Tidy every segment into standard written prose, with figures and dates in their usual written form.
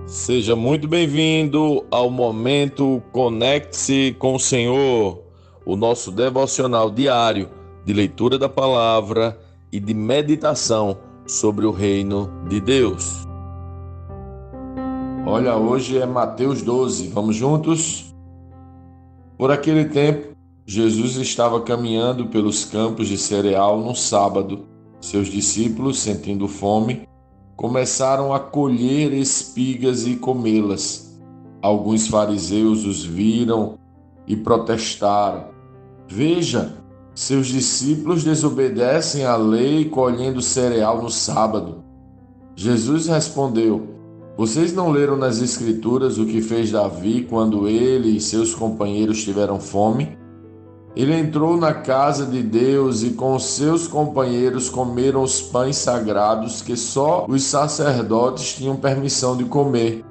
Seja muito bem-vindo ao momento Conecte-se com o Senhor, o nosso devocional diário de leitura da palavra e de meditação sobre o reino de Deus. Olha, hoje é Mateus 12, vamos juntos? Por aquele tempo, Jesus estava caminhando pelos campos de cereal no sábado. Seus discípulos, sentindo fome, começaram a colher espigas e comê-las. Alguns fariseus os viram e protestaram: Veja, seus discípulos desobedecem à lei colhendo cereal no sábado. Jesus respondeu: Vocês não leram nas Escrituras o que fez Davi quando ele e seus companheiros tiveram fome? Ele entrou na casa de Deus e com seus companheiros comeram os pães sagrados que só os sacerdotes tinham permissão de comer.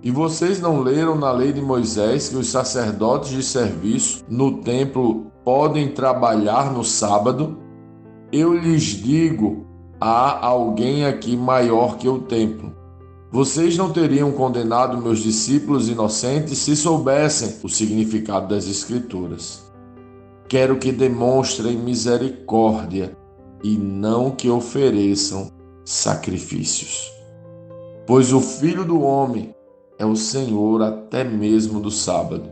E vocês não leram na lei de Moisés que os sacerdotes de serviço no templo podem trabalhar no sábado? Eu lhes digo, há alguém aqui maior que o templo. Vocês não teriam condenado meus discípulos inocentes se soubessem o significado das Escrituras. Quero que demonstrem misericórdia e não que ofereçam sacrifícios. Pois o Filho do Homem é o Senhor até mesmo do sábado.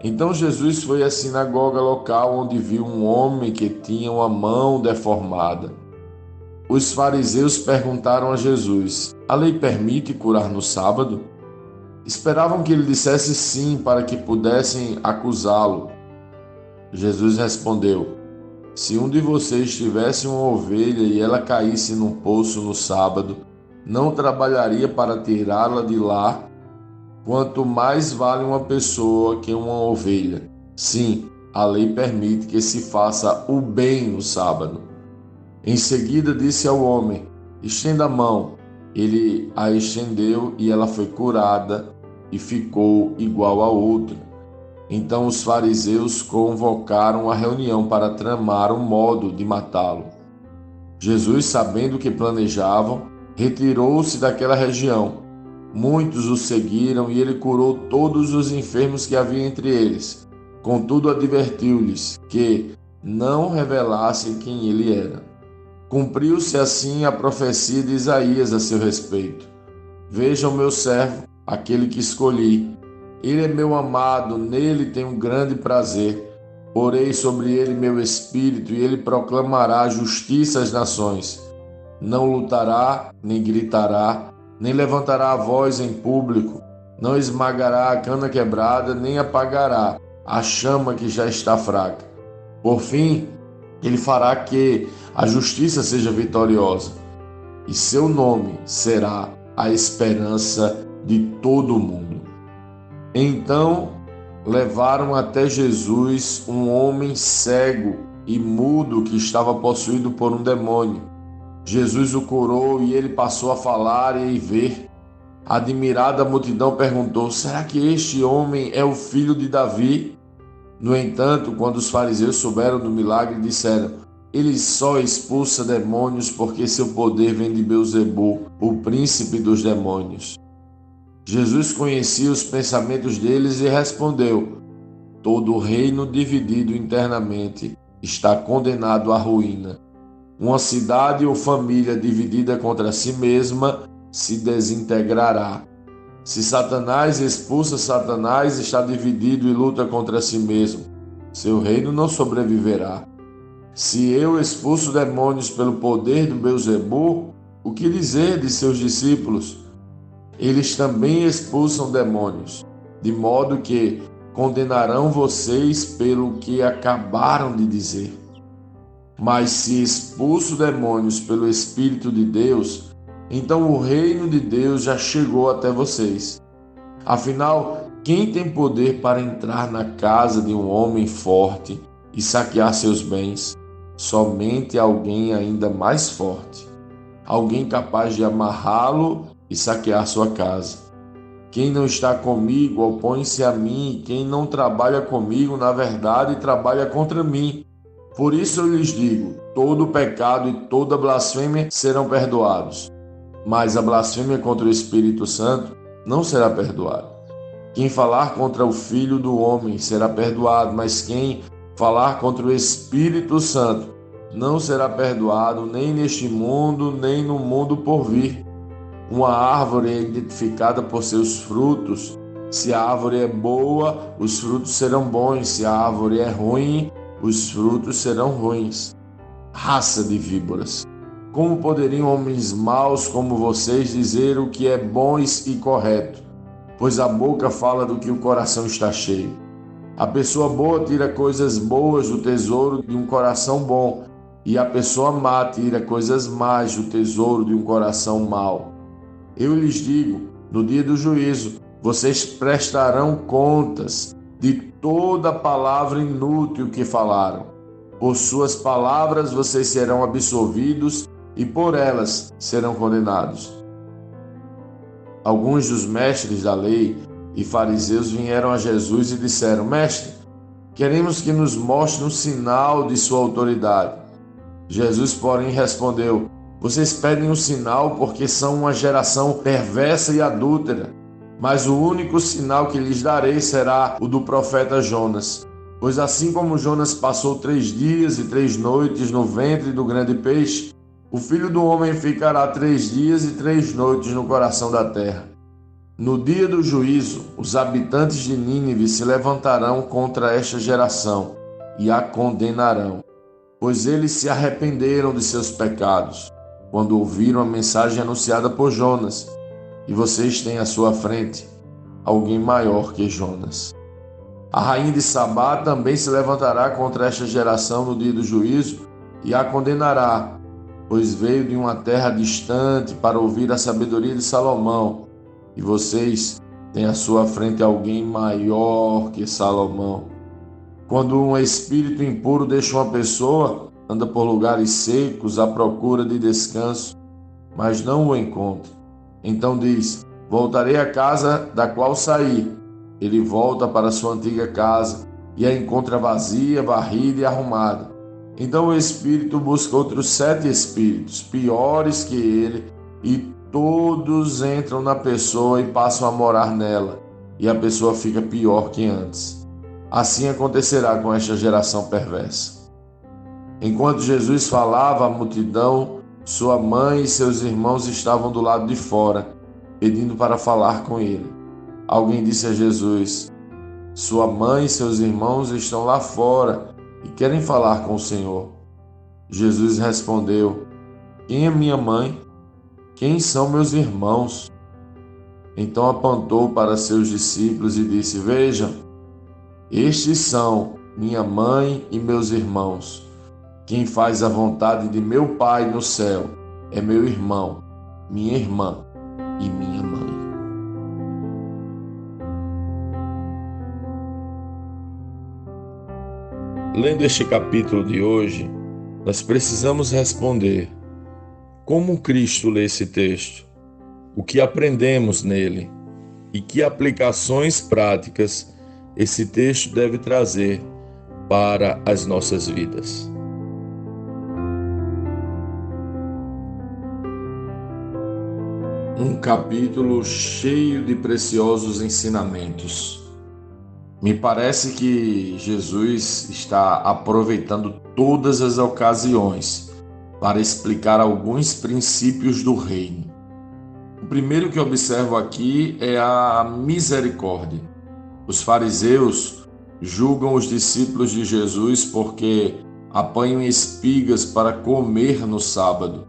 Então Jesus foi à sinagoga local onde viu um homem que tinha uma mão deformada. Os fariseus perguntaram a Jesus: A lei permite curar no sábado? Esperavam que ele dissesse sim para que pudessem acusá-lo. Jesus respondeu: Se um de vocês tivesse uma ovelha e ela caísse num poço no sábado, não trabalharia para tirá-la de lá? Quanto mais vale uma pessoa que uma ovelha? Sim, a lei permite que se faça o bem no sábado. Em seguida disse ao homem: Estenda a mão. Ele a estendeu e ela foi curada e ficou igual a outra. Então os fariseus convocaram a reunião para tramar um modo de matá-lo. Jesus, sabendo o que planejavam, retirou-se daquela região. Muitos o seguiram e ele curou todos os enfermos que havia entre eles. Contudo, advertiu-lhes que não revelassem quem ele era. Cumpriu-se assim a profecia de Isaías a seu respeito. Vejam meu servo, aquele que escolhi. Ele é meu amado, nele tenho grande prazer. Porei sobre ele meu espírito e ele proclamará justiça às nações. Não lutará, nem gritará, nem levantará a voz em público. Não esmagará a cana quebrada, nem apagará a chama que já está fraca. Por fim, ele fará que a justiça seja vitoriosa, e seu nome será a esperança de todo o mundo. Então levaram até Jesus um homem cego e mudo que estava possuído por um demônio. Jesus o curou e ele passou a falar e ver. Admirada a multidão perguntou: Será que este homem é o filho de Davi? No entanto, quando os fariseus souberam do milagre, disseram: Ele só expulsa demônios porque seu poder vem de Beelzebul, o príncipe dos demônios. Jesus conhecia os pensamentos deles e respondeu: Todo reino dividido internamente está condenado à ruína. Uma cidade ou família dividida contra si mesma se desintegrará. Se Satanás expulsa Satanás, está dividido e luta contra si mesmo. Seu reino não sobreviverá. Se eu expulso demônios pelo poder do Beelzebul, o que dizer de seus discípulos? Eles também expulsam demônios, de modo que condenarão vocês pelo que acabaram de dizer. Mas se expulso demônios pelo Espírito de Deus, então o reino de Deus já chegou até vocês. Afinal, quem tem poder para entrar na casa de um homem forte e saquear seus bens? Somente alguém ainda mais forte, alguém capaz de amarrá-lo e saquear sua casa. Quem não está comigo opõe-se a mim, quem não trabalha comigo, na verdade, trabalha contra mim. Por isso eu lhes digo, todo pecado e toda blasfêmia serão perdoados, mas a blasfêmia contra o Espírito Santo não será perdoado. Quem falar contra o Filho do Homem será perdoado, mas quem falar contra o Espírito Santo não será perdoado, nem neste mundo, nem no mundo por vir. Uma árvore é identificada por seus frutos. Se a árvore é boa, os frutos serão bons. Se a árvore é ruim, os frutos serão ruins. Raça de víboras! Como poderiam homens maus como vocês dizer o que é bom e correto? Pois a boca fala do que o coração está cheio. A pessoa boa tira coisas boas do tesouro de um coração bom, e a pessoa má tira coisas más do tesouro de um coração mau. Eu lhes digo, no dia do juízo, vocês prestarão contas de toda palavra inútil que falaram. Por suas palavras vocês serão absolvidos e por elas serão condenados. Alguns dos mestres da lei e fariseus vieram a Jesus e disseram: Mestre, queremos que nos mostre um sinal de sua autoridade. Jesus, porém, respondeu: Vocês pedem um sinal porque são uma geração perversa e adúltera. Mas o único sinal que lhes darei será o do profeta Jonas. Pois assim como Jonas passou 3 dias e 3 noites no ventre do grande peixe, o Filho do Homem ficará 3 dias e 3 noites no coração da terra. No dia do juízo, os habitantes de Nínive se levantarão contra esta geração e a condenarão, pois eles se arrependeram de seus pecados, quando ouviram a mensagem anunciada por Jonas, e vocês têm à sua frente alguém maior que Jonas. A rainha de Sabá também se levantará contra esta geração no dia do juízo e a condenará, pois veio de uma terra distante para ouvir a sabedoria de Salomão, e vocês têm à sua frente alguém maior que Salomão. Quando um espírito impuro deixa uma pessoa, anda por lugares secos à procura de descanso, mas não o encontra. Então diz: Voltarei à casa da qual saí. Ele volta para sua antiga casa e a encontra vazia, varrida e arrumada. Então o espírito busca outros 7 espíritos, piores que ele, e todos entram na pessoa e passam a morar nela, e a pessoa fica pior que antes. Assim acontecerá com esta geração perversa. Enquanto Jesus falava à multidão, sua mãe e seus irmãos estavam do lado de fora, pedindo para falar com ele. Alguém disse a Jesus: Sua mãe e seus irmãos estão lá fora e querem falar com o Senhor. Jesus respondeu: Quem é minha mãe? Quem são meus irmãos? Então apontou para seus discípulos e disse: Vejam, estes são minha mãe e meus irmãos. Quem faz a vontade de meu Pai no céu é meu irmão, minha irmã e minha mãe. Lendo este capítulo de hoje, nós precisamos responder: como Cristo lê esse texto? O que aprendemos nele? E que aplicações práticas esse texto deve trazer para as nossas vidas? Um capítulo cheio de preciosos ensinamentos. Me parece que Jesus está aproveitando todas as ocasiões para explicar alguns princípios do reino. O primeiro que observo aqui é a misericórdia. Os fariseus julgam os discípulos de Jesus porque apanham espigas para comer no sábado.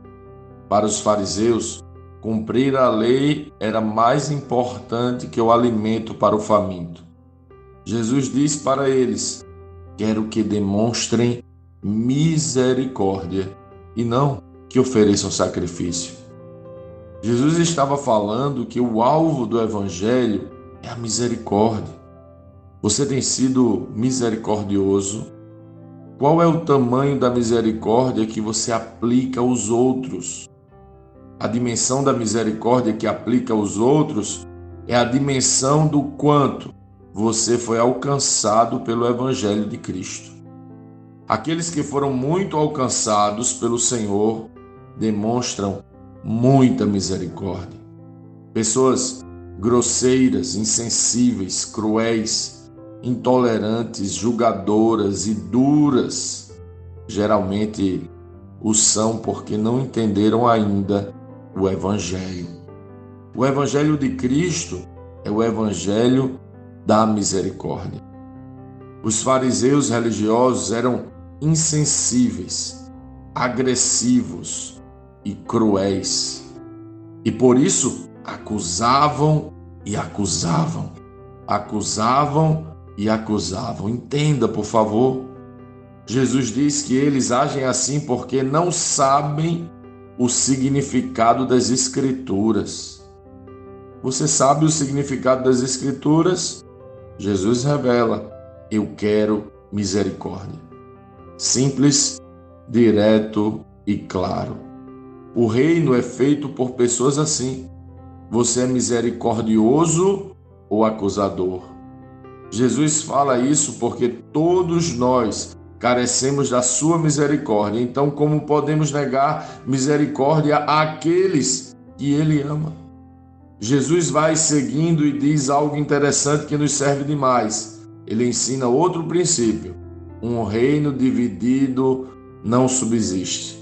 Para os fariseus, cumprir a lei era mais importante que o alimento para o faminto. Jesus diz para eles: quero que demonstrem misericórdia e não que ofereçam sacrifício. Jesus estava falando que o alvo do Evangelho é a misericórdia. Você tem sido misericordioso? Qual é o tamanho da misericórdia que você aplica aos outros? A dimensão da misericórdia que aplica aos outros é a dimensão do quanto você foi alcançado pelo Evangelho de Cristo. Aqueles que foram muito alcançados pelo Senhor demonstram muita misericórdia. Pessoas grosseiras, insensíveis, cruéis, intolerantes, julgadoras e duras. Geralmente o são porque não entenderam ainda o Evangelho. O Evangelho de Cristo é o Evangelho da misericórdia. Os fariseus religiosos eram insensíveis, agressivos e cruéis. E por isso acusavam e acusavam. Acusavam e acusavam. Entenda, por favor. Jesus diz que eles agem assim porque não sabem o significado das Escrituras. Você sabe o significado das Escrituras? Jesus revela: eu quero misericórdia. Simples, direto e claro. O reino é feito por pessoas assim. Você é misericordioso ou acusador? Jesus fala isso porque todos nós carecemos da sua misericórdia. Então, como podemos negar misericórdia àqueles que ele ama? Jesus vai seguindo e diz algo interessante que nos serve demais. Ele ensina outro princípio: um reino dividido não subsiste.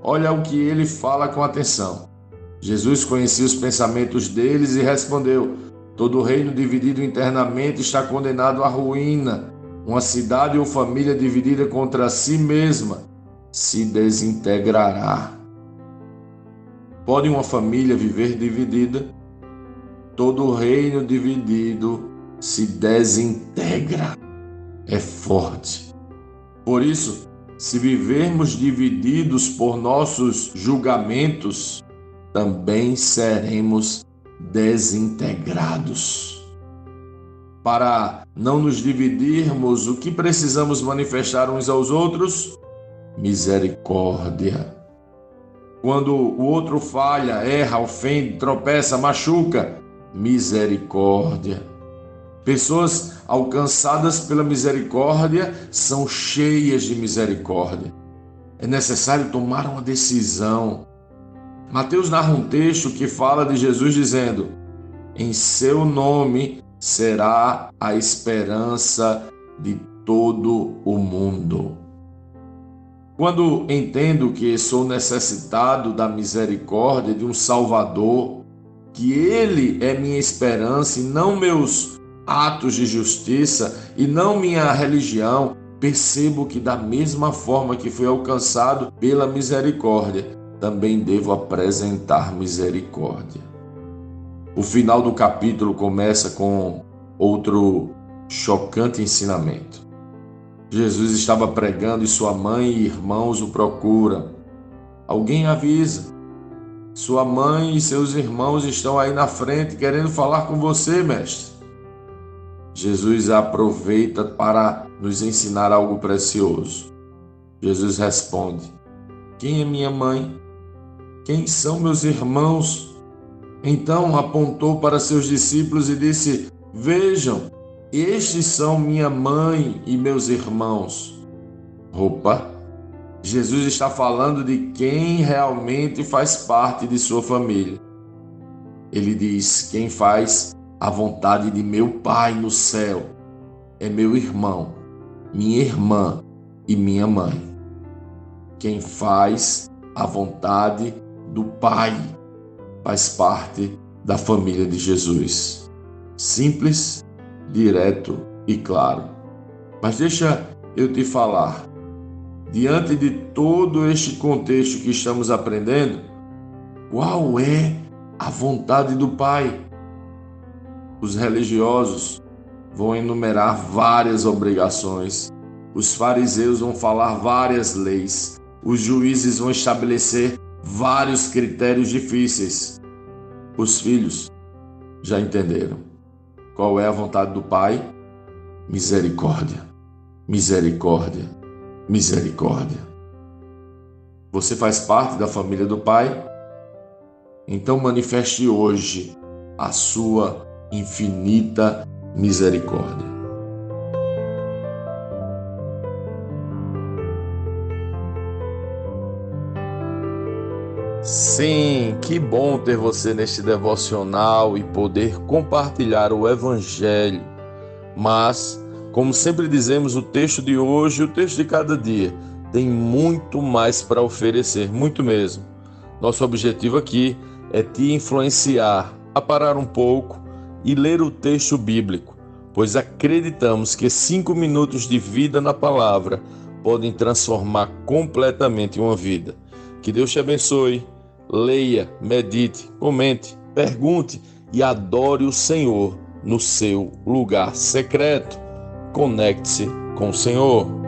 Olha o que ele fala com atenção. Jesus conhecia os pensamentos deles e respondeu: todo reino dividido internamente está condenado à ruína. Uma cidade ou família dividida contra si mesma se desintegrará. Pode uma família viver dividida? Todo reino dividido se desintegra. É forte. Por isso, se vivermos divididos por nossos julgamentos, também seremos desintegrados. Para não nos dividirmos, o que precisamos manifestar uns aos outros? Misericórdia. Quando o outro falha, erra, ofende, tropeça, machuca, misericórdia. Pessoas alcançadas pela misericórdia são cheias de misericórdia. É necessário tomar uma decisão. Mateus narra um texto que fala de Jesus dizendo: em seu nome será a esperança de todo o mundo. Quando entendo que sou necessitado da misericórdia de um Salvador, que Ele é minha esperança e não meus atos de justiça e não minha religião, percebo que da mesma forma que fui alcançado pela misericórdia, também devo apresentar misericórdia. O final do capítulo começa com outro chocante ensinamento. Jesus estava pregando e sua mãe e irmãos o procuram. Alguém avisa: sua mãe e seus irmãos estão aí na frente querendo falar com você, mestre. Jesus aproveita para nos ensinar algo precioso. Jesus responde: quem é minha mãe? Quem são meus irmãos? Então apontou para seus discípulos e disse: vejam, estes são minha mãe e meus irmãos. Opa! Jesus está falando de quem realmente faz parte de sua família. Ele diz: quem faz a vontade de meu Pai no céu é meu irmão, minha irmã e minha mãe. Quem faz a vontade do Pai faz parte da família de Jesus. Simples, direto e claro. Mas deixa eu te falar, diante de todo este contexto que estamos aprendendo, qual é a vontade do Pai? Os religiosos vão enumerar várias obrigações, os fariseus vão falar várias leis, os juízes vão estabelecer vários critérios difíceis. Os filhos já entenderam. Qual é a vontade do Pai? Misericórdia, misericórdia, misericórdia. Você faz parte da família do Pai? Então manifeste hoje a sua infinita misericórdia. Sim, que bom ter você neste devocional e poder compartilhar o Evangelho. Mas, como sempre dizemos, o texto de hoje, o texto de cada dia, tem muito mais para oferecer, muito mesmo. Nosso objetivo aqui é te influenciar a parar um pouco e ler o texto bíblico, pois acreditamos que 5 minutos de vida na palavra podem transformar completamente uma vida. Que Deus te abençoe. Leia, medite, comente, pergunte e adore o Senhor no seu lugar secreto. Conecte-se com o Senhor.